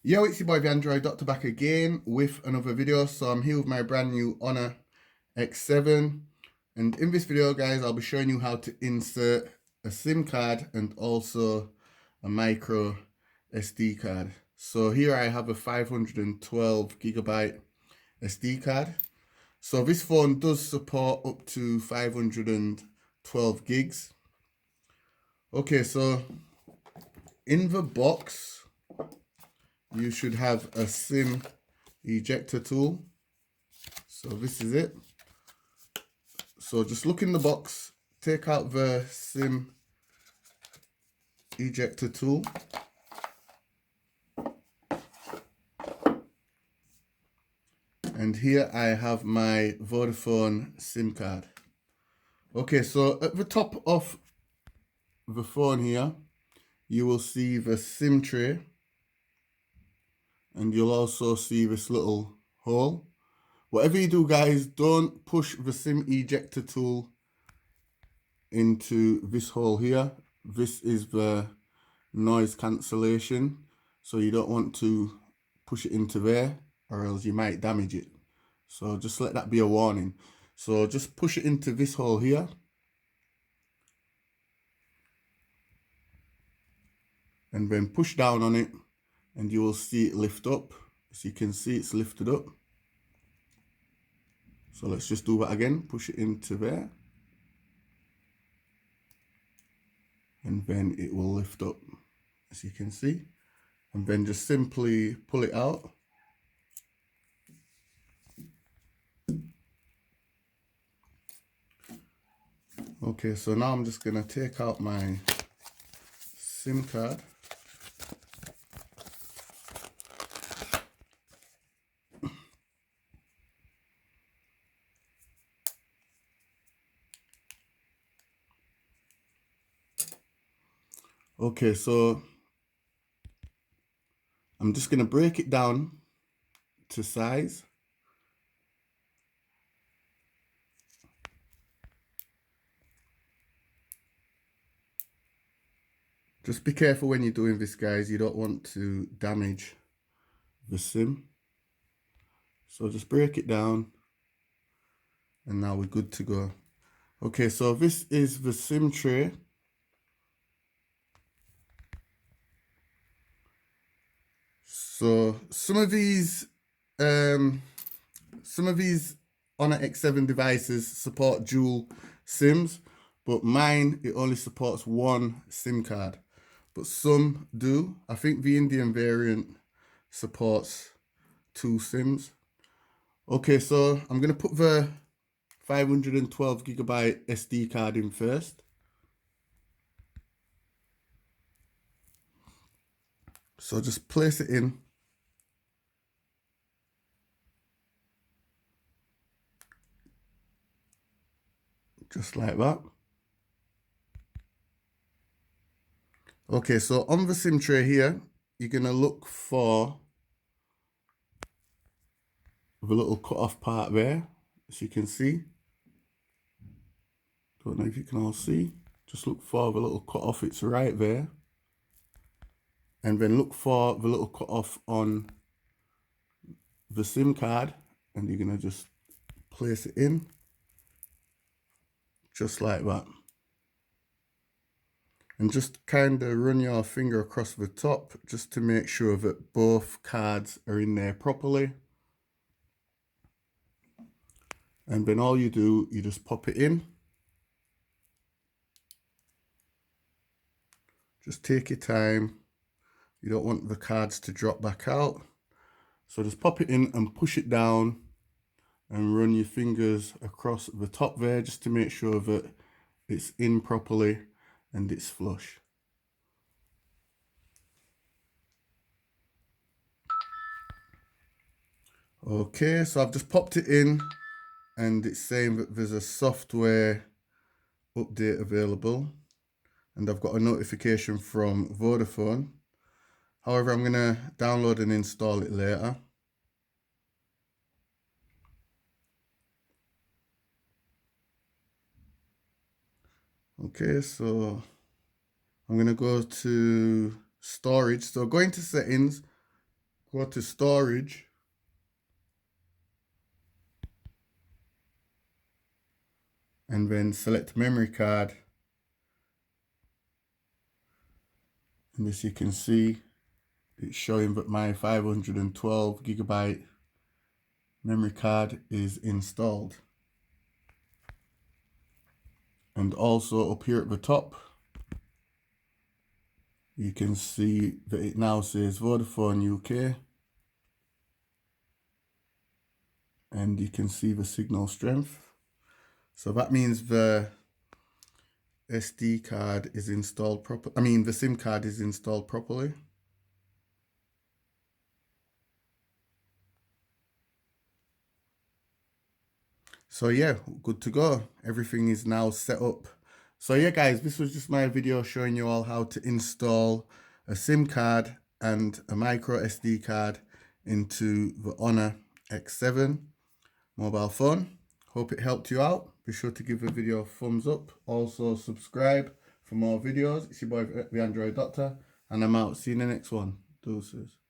Yo, it's your boy the Android Doctor back again with another video. So I'm here with my brand new Honor X7, and in this video guys I'll be showing you how to insert a SIM card and also a micro SD card. So here I have a 512 gigabyte SD card. So this phone does support up to 512 gigs. Okay, so in the box you should have a SIM ejector tool. So this is it. So just look in the box, take out the SIM ejector tool. And here I have my Vodafone SIM card. Okay, so at the top of the phone here, you will see the SIM tray. And you'll also see this little hole. Whatever you do guys, don't push the SIM ejector tool into this hole here. This is the noise cancellation, so you don't want to push it into there or else you might damage it. So just let that be a warning. So just push it into this hole here. And then push down on it and you will see it lift up. As you can see, it's lifted up. So let's just do that again. Push it into there. And then it will lift up, as you can see. And then just simply pull it out. Okay, so now I'm just gonna take out my SIM card. Okay, so I'm just gonna break it down to size. Just be careful when you're doing this, guys. You don't want to damage the SIM. So just break it down and now we're good to go. Okay, so this is the SIM tray. So some of these Honor X7 devices support dual SIMs, but mine, it only supports one SIM card. But some do. I think the Indian variant supports two SIMs. Okay, so I'm going to put the 512 gigabyte SD card in first. So just place it in. Just like that. Okay, so on the SIM tray here, you're going to look for the little cut-off part there, as you can see. Don't know if you can all see. Just look for the little cut-off, it's right there. And then look for the little cut-off on the SIM card, and you're going to just place it in, just like that. And just kind of run your finger across the top just to make sure that both cards are in there properly. And then all you do, you just pop it in. Just take your time. You don't want the cards to drop back out. So just pop it in and push it down and run your fingers across the top there just to make sure that it's in properly and it's flush. Okay, so I've just popped it in and it's saying that there's a software update available and I've got a notification from Vodafone. However, I'm going to download and install it later. Okay, so I'm going to go to storage. So go into settings go to storage, and then select memory card. And as you can see, it's showing that my 512 gigabyte memory card is installed. And also up here at the top, you can see that it now says Vodafone UK. And you can see the signal strength. So that means the SD card is installed properly. I mean, the SIM card is installed properly. So yeah, good to go. Everything is now set up. So yeah, guys, this was just my video showing you all how to install a SIM card and a micro SD card into the Honor X7 mobile phone. Hope it helped you out. Be sure to give the video a thumbs up. Also subscribe for more videos. It's your boy, the Android Doctor, and I'm out. See you in the next one. Deuces.